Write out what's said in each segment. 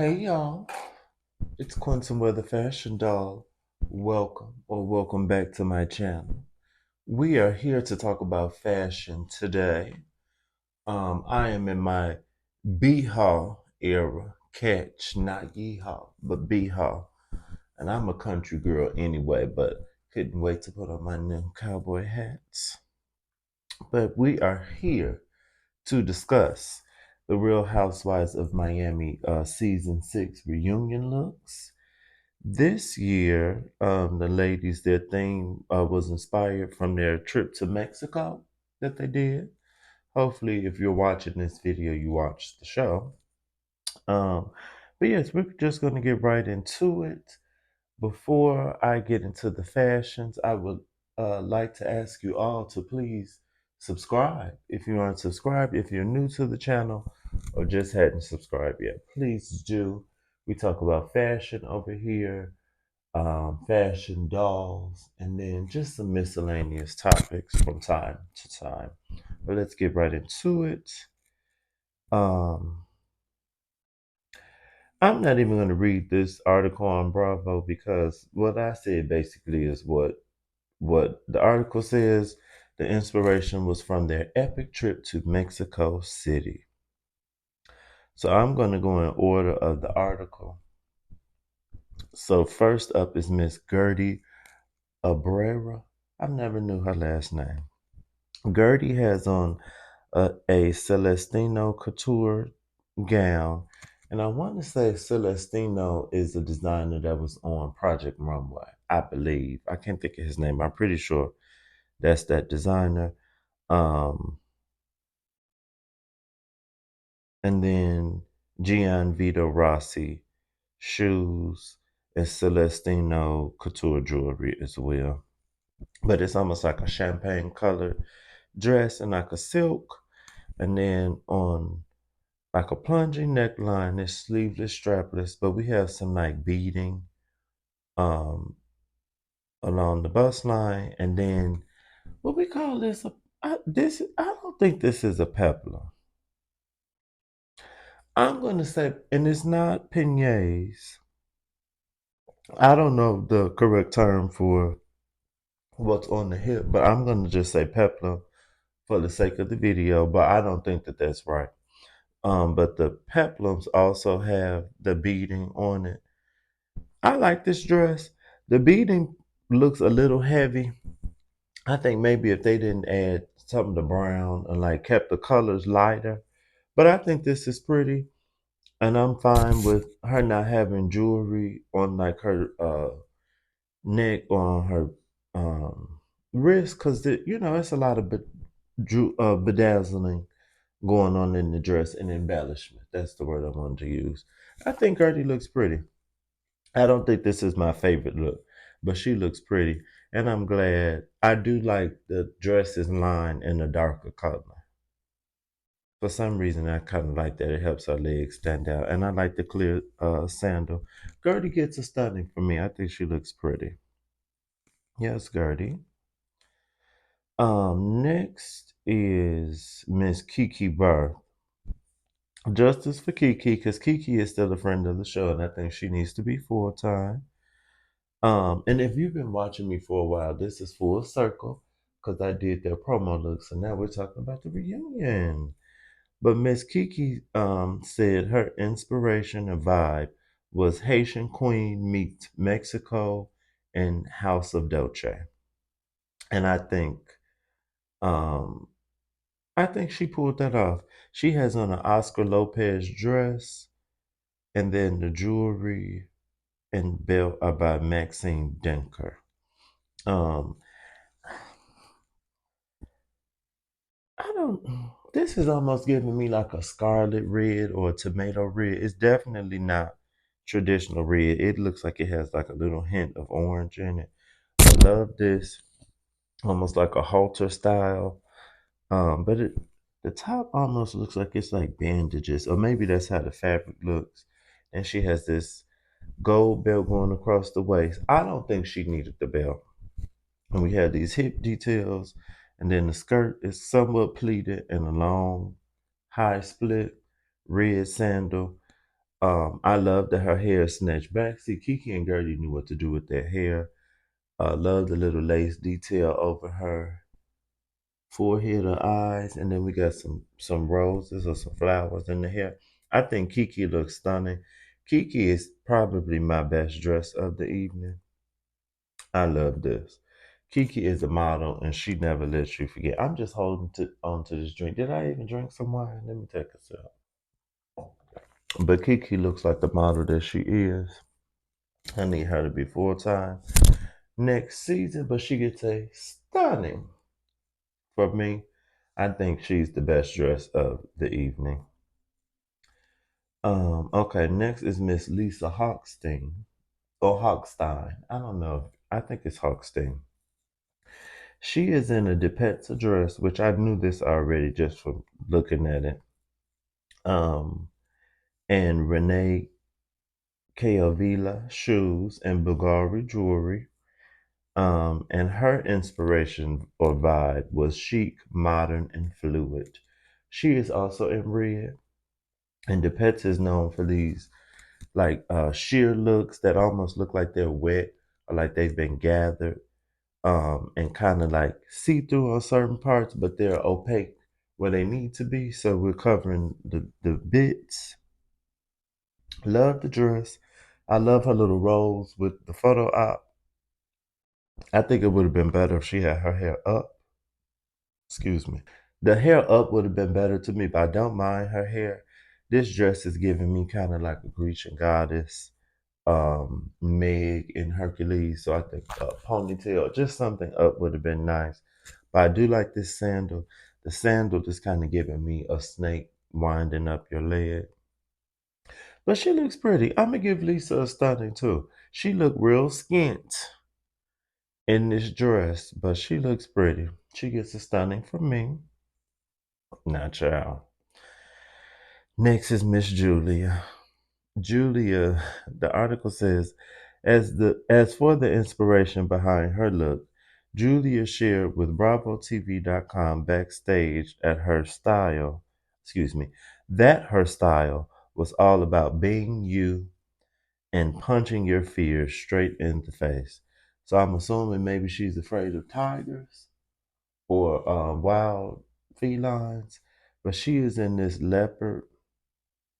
Hey y'all, it's Quentin with the Fashion Doll. Welcome back to my channel. We are here to talk about fashion today. I am in my B-Haul era. Catch, not Yeehaw, but B-Haul. And I'm a country girl anyway, but couldn't wait to put on my new cowboy hats. But we are here to discuss the Real Housewives of Miami season 6 reunion looks. This year, the ladies, their theme was inspired from their trip to Mexico that they did. Hopefully, if you're watching this video, you watched the show. Um, but yes, we're just going to get right into it. Before I get into the fashions, I would like to ask you all to please subscribe. If you aren't subscribed, if you're new to the channel or just hadn't subscribed yet, please do. We talk about fashion over here, fashion dolls, and then just some miscellaneous topics from time to time. But let's get right into it. Um, I'm not even going to read this article on Bravo because what I said basically is what the article says. The inspiration was from their epic trip to Mexico City. So I'm going to go in order of the article. So first up is Miss Gertie ABA. I never knew her last name. Gertie has on a Celestino couture gown. And I want to say Celestino is a designer that was on Project Runway, I believe. I can't think of his name. I'm pretty sure that's that designer. Um, and then Gian Vito Rossi shoes and Celestino couture jewelry as well. But it's almost like a champagne colored dress and like a silk. And then on like a plunging neckline, it's sleeveless, strapless, but we have some like beading um along the bust line, and then what we call this I don't think this is a peplum. I'm gonna say, and it's not peignets. I don't know the correct term for what's on the hip, but I'm gonna just say peplum for the sake of the video. But I don't think that that's right. But the peplums also have the beading on it. I like this dress. The beading looks a little heavy. I think maybe if they didn't add some of the brown and like kept the colors lighter. But I think this is pretty. And I'm fine with her not having jewelry on like her neck or on her wrist because, it's a lot of bedazzling going on in the dress and embellishment. That's the word I wanted to use. I think Gertie looks pretty. I don't think this is my favorite look, but she looks pretty. And I'm glad. I do like the dresses line in a darker color. For some reason, I kind of like that. It helps her legs stand out. And I like the clear sandal. Gertie gets a stunning for me. I think she looks pretty. Yes, Gertie. Next is Miss Kiki BIJ. Justice for Kiki, because Kiki is still a friend of the show, and I think she needs to be full time. And if you've been watching me for a while, this is full circle because I did their promo looks, and now we're talking about the reunion. But Miss Kiki said her inspiration and vibe was Haitian Queen meets Mexico and House of Dolce, and um, I think she pulled that off. She has on an Oscar Lopez dress, and then the jewelry and belt are by Maxine Denker. Um, I don't. This is almost giving me like a scarlet red or a tomato red. It's definitely not traditional red. It looks like it has like a little hint of orange in it. I love this, almost like a halter style. But the top almost looks like it's like bandages, or maybe that's how the fabric looks. And she has this gold belt going across the waist. I don't think she needed the belt. And we have these hip details, and then the skirt is somewhat pleated and a long, high split red sandal. I love that her hair is snatched back. See, Kiki and Gertie knew what to do with their hair. Love the little lace detail over her forehead or eyes, and then we got some roses or some flowers in the hair. I think Kiki looks stunning. Kiki is probably my best dress of the evening. I love this. Kiki is a model, and she never lets you forget. I'm just holding on to this drink. Did I even drink some wine? Let me take a sip. But Kiki looks like the model that she is. I need her to be full time next season, but she gets a stunning. For me, I think she's the best dress of the evening. Okay, next is Miss Lisa Hochstein or Hochstein. I don't know. I think it's Hochstein. She is in a Depetza dress, which I knew this already just from looking at it. Um, and Renee Caovilla shoes and Bulgari jewelry. And her inspiration or vibe was chic, modern, and fluid. She is also in red, and Depetza is known for these like sheer looks that almost look like they're wet or like they've been gathered, and kind of like see through on certain parts, but they're opaque where they need to be. So we're covering the bits. Love the dress. I love her little rolls with the photo op. I think it would have been better if she had her hair up. Excuse me. The hair up would have been better to me, but I don't mind her hair. This dress is giving me kind of like a Grecian goddess, Meg in Hercules. So I think a ponytail, just something up would have been nice. But I do like this sandal. The sandal is kind of giving me a snake winding up your leg. But she looks pretty. I'm gonna give Lisa a stunning too. She looked real skint in this dress, but she looks pretty. She gets a stunning from me. Now, child. Next is Miss Julia. Julia, the article says, as for the inspiration behind her look, Julia shared with BravoTV.com backstage at her style, excuse me, that her style was all about being you and punching your fears straight in the face. So I'm assuming maybe she's afraid of tigers or wild felines, but she is in this leopard,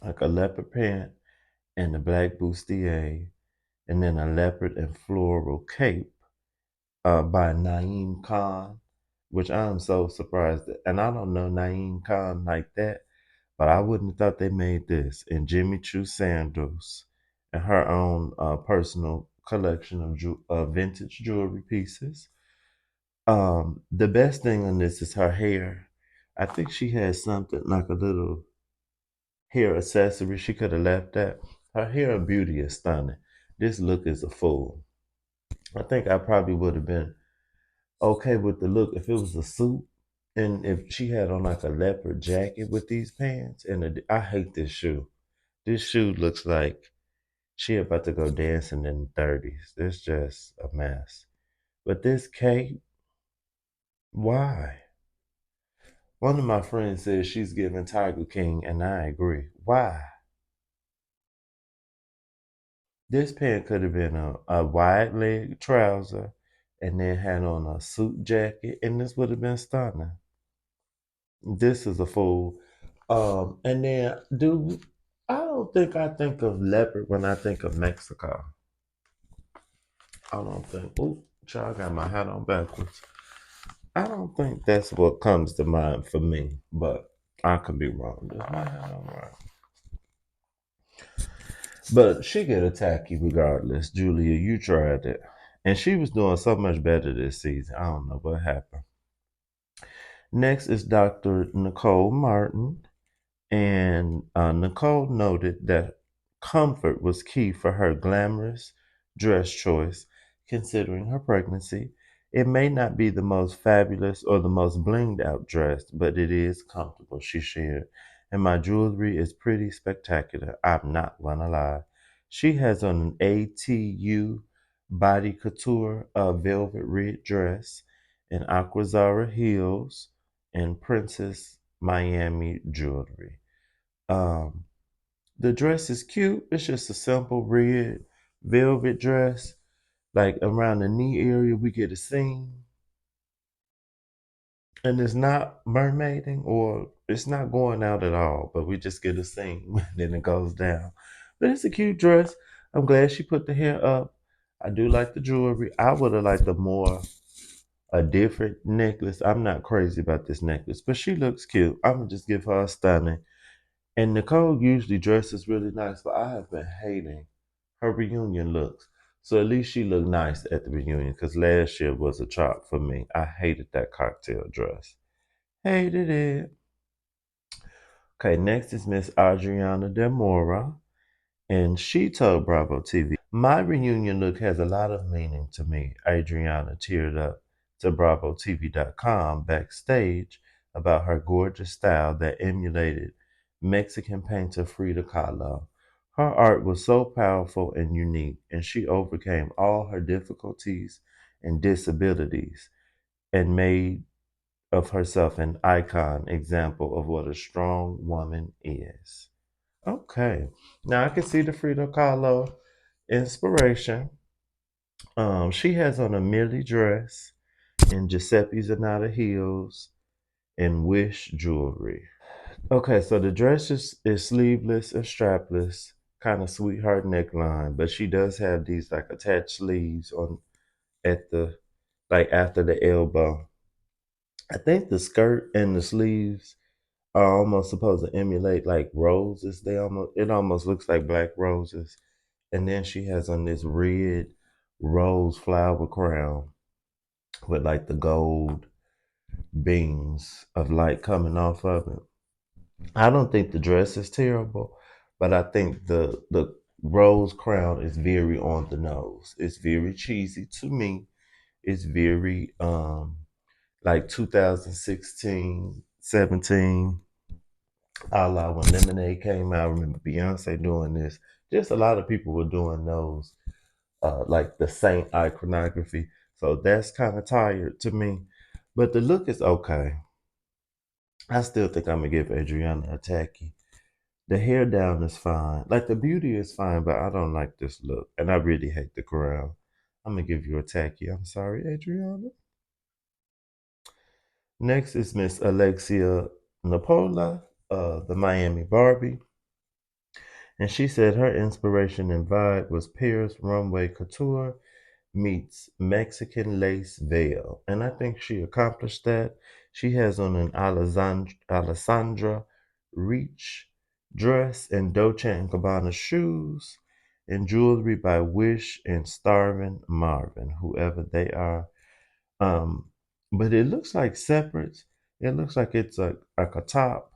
like a leopard pant and a black bustier, and then a leopard and floral cape by Naeem Khan, which I'm so surprised at. And I don't know Naeem Khan like that, but I wouldn't have thought they made this. And Jimmy Choo sandals and her own personal collection of vintage jewelry pieces. The best thing on this is her hair. I think she has something like a little hair accessory. She could have left that. Her hair and beauty is stunning. This look is a fool. I think I probably would have been okay with the look if it was a suit and if she had on like a leopard jacket with these pants. I hate this shoe. This shoe looks like she about to go dancing in the 30s. It's just a mess. But this cape, why? One of my friends says she's giving Tiger King, and I agree. Why? This pant could have been a wide leg trouser and then had on a suit jacket, and this would have been stunning. This is a fool. And then, dude, I don't think I think of leopard when I think of Mexico. I don't think. Oh, child, I got my hat on backwards. I don't think that's what comes to mind for me, but I could be wrong. Is my hat on right? But she get attacky regardless. Julia, you tried it. And she was doing so much better this season. I don't know what happened. Next is Dr. Nicole Martin. And Nicole noted that comfort was key for her glamorous dress choice, considering her pregnancy. It may not be the most fabulous or the most blinged out dress, but it is comfortable, she shared. And my jewelry is pretty spectacular. I'm not gonna lie. She has on an ATU body couture velvet red dress and Aquazara heels and Princess Miami jewelry. Um, The dress is cute. It's just a simple red velvet dress. Like around the knee area, we get a seam. And it's not mermaiding or it's not going out at all, but we just get a seam and then it goes down. But it's a cute dress. I'm glad she put the hair up. I do like the jewelry. I would have liked a different necklace. I'm not crazy about this necklace, but she looks cute. I'm gonna just give her a stunning. And Nicole usually dresses really nice, but I have been hating her reunion looks. So at least she looked nice at the reunion because last year was a chop for me. I hated that cocktail dress. Hated it. Okay, next is Miss Adriana Deora. And she told Bravotv, my reunion look has a lot of meaning to me. Adriana teared up to BravoTV.com backstage about her gorgeous style that emulated Mexican painter Frida Kahlo. Her art was so powerful and unique, and she overcame all her difficulties and disabilities and made of herself an icon example of what a strong woman is. Okay. Now I can see the Frida Kahlo inspiration. She has on a Millie dress and Giuseppe Zanotta heels and Wish jewelry. Okay, so the dress is sleeveless and strapless, kind of sweetheart neckline, but she does have these like attached sleeves on at the like after the elbow. I think the skirt and the sleeves are almost supposed to emulate like roses. It almost looks like black roses. And then she has on this red rose flower crown with like the gold beams of light coming off of it. I don't think the dress is terrible, but I think the rose crown is very on the nose. It's very cheesy to me. It's very like 2016, 17, a la when Lemonade came out. I remember Beyonce doing this. Just a lot of people were doing those, like the Saint iconography. So that's kind of tired to me. But the look is okay. I still think I'm gonna give Adriana a tacky. The hair down is fine. Like the beauty is fine, but I don't like this look. And I really hate the crown. I'm gonna give you a tacky. I'm sorry, Adriana. Next is Miss Alexia Napola, the Miami Barbie. And she said her inspiration and vibe was Paris Runway Couture meets Mexican lace veil. And I think she accomplished that. She has on an Alessandra Reach dress and Dolce & Gabbana shoes and jewelry by Wish and Starvin Marvin, whoever they are. Um, but it looks like separate. It looks like it's like a top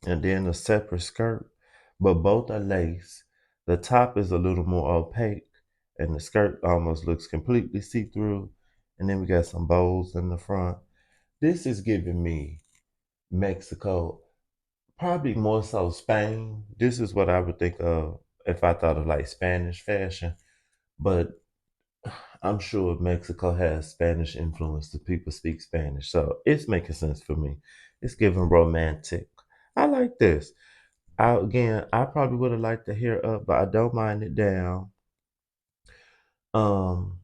and then a separate skirt, but both are lace. The top is a little more opaque, and the skirt almost looks completely see through. And then we got some bows in the front. This is giving me Mexico, probably more so Spain. This is what I would think of if I thought of like Spanish fashion, but I'm sure Mexico has Spanish influence. The people speak Spanish, so it's making sense for me. It's giving romantic. I like this. I probably would have liked the hair up, but I don't mind it down. Um,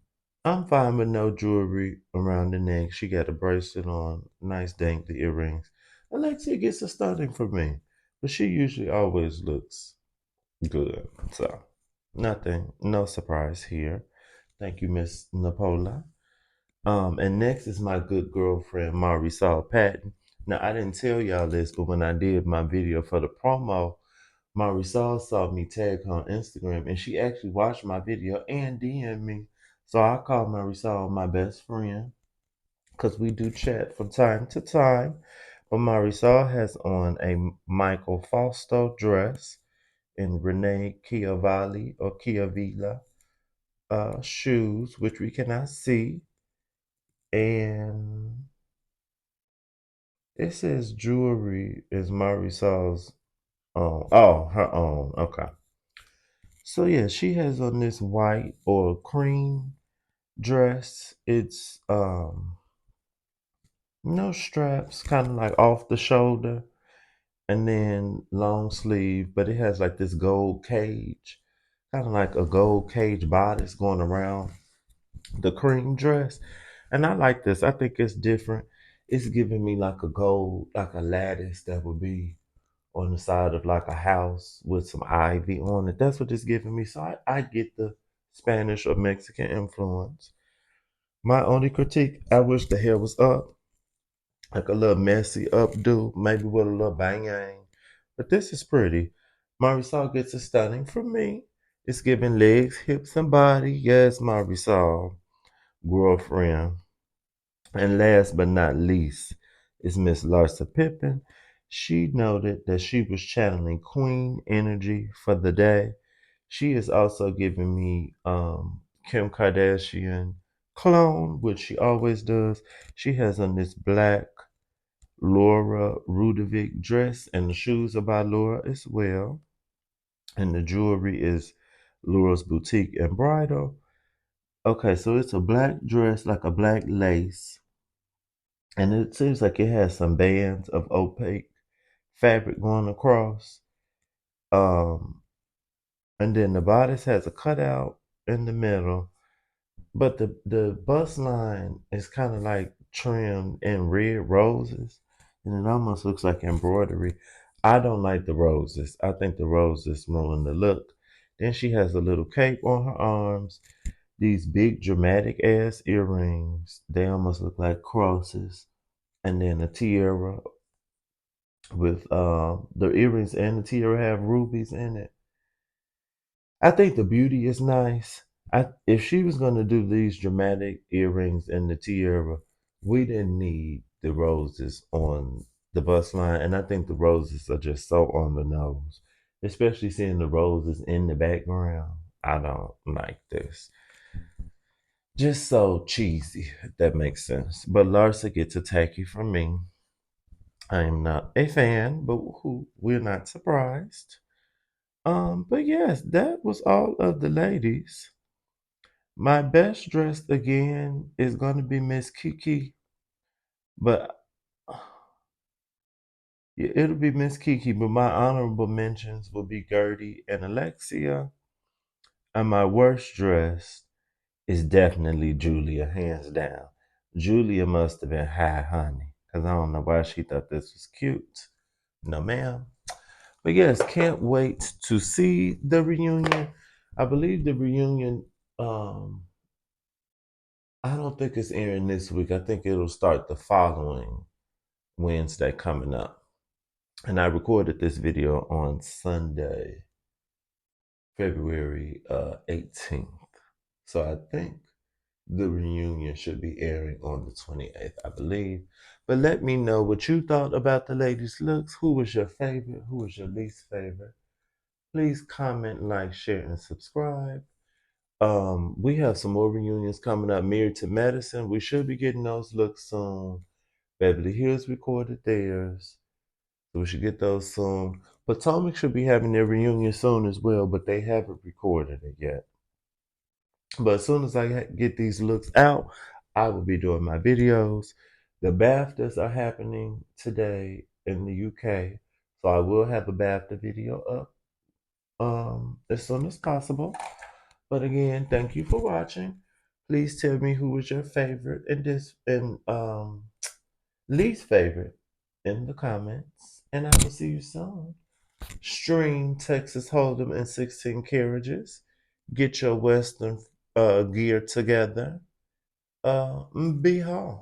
I'm fine with no jewelry around the neck. She got a bracelet on, nice dainty earrings. Alexia gets a stunning for me, but she usually always looks good. So nothing, no surprise here. Thank you, Miss Napola. And next is my good girlfriend Marisol Patton. Now I didn't tell y'all this, but when I did my video for the promo, Marisol saw me tag her on Instagram and she actually watched my video and DM'd me. So I call Marisol my best friend because we do chat from time to time. But Marisol has on a Michael Fausto dress and Renee Chiavalli or Chiavilla shoes, which we cannot see. And it says jewelry is Marisol's own. Oh, her own. Okay. So yeah, she has on this white or cream dress. It's no straps, kind of like off the shoulder, and then long sleeve, but it has like this gold cage, kind of like a gold cage bodice going around the cream dress. And I like this. I think it's different. It's giving me like a gold, like a lattice that would be on the side of like a house with some ivy on it. That's what it's giving me. So I get the Spanish or Mexican influence. My only critique, I wish the hair was up, like a little messy updo, maybe with a little bang. But this is pretty. Marisol gets a stunning from me. It's giving legs, hips, and body. Yes, Marisol, girlfriend. And last but not least is Miss Lara Pippen. She noted that she was channeling queen energy for the day. She is also giving me Kim Kardashian clone, which she always does. She has on this black Laura Rudovic dress, and the shoes are by Laura as well. And the jewelry is Laura's Boutique and Bridal. Okay, so it's a black dress, like a black lace, and it seems like it has some bands of opaque fabric going across. Um, and then the bodice has a cutout in the middle, but the bust line is kind of like trimmed in red roses, and it almost looks like embroidery. I don't like the roses. I think the roses ruin the look. Then she has a little cape on her arms, these big dramatic ass earrings. They almost look like crosses, and then a tiara with the earrings and the tiara have rubies in it. I think the beauty is nice. If she was gonna do these dramatic earrings and the tiara, we didn't need the roses on the bust line, and I think the roses are just so on the nose, especially seeing the roses in the background. I don't like this. Just so cheesy, if that makes sense. But Larsa gets a tacky from me. I am not a fan, but who we're not surprised. But yes, that was all of the ladies. My best dressed again is gonna be Miss Kiki, but yeah, it'll be Miss Kiki. But my honorable mentions will be Gertie and Alexia, and my worst dressed is definitely Julia, hands down. Julia must have been high, honey, because I don't know why she thought this was cute. No, ma'am. But yes, can't wait to see the reunion. I believe the reunion, I don't think it's airing this week. I think it'll start the following Wednesday coming up. And I recorded this video on Sunday, February 18th. So I think the reunion should be airing on the 28th, I believe. But let me know what you thought about the ladies' looks. Who was your favorite? Who was your least favorite? Please comment, like, share, and subscribe. We have some more reunions coming up. Married to Medicine, we should be getting those looks soon. Beverly Hills recorded theirs, so we should get those soon. Potomac should be having their reunion soon as well, but they haven't recorded it yet. But as soon as I get these looks out, I will be doing my videos. The BAFTAs are happening today in the UK, so I will have a BAFTA video up as soon as possible. But again, thank you for watching. Please tell me who was your favorite and least favorite in the comments. And I will see you soon. Stream Texas Hold'em in 16 carriages. Get your Western gear together. Be home.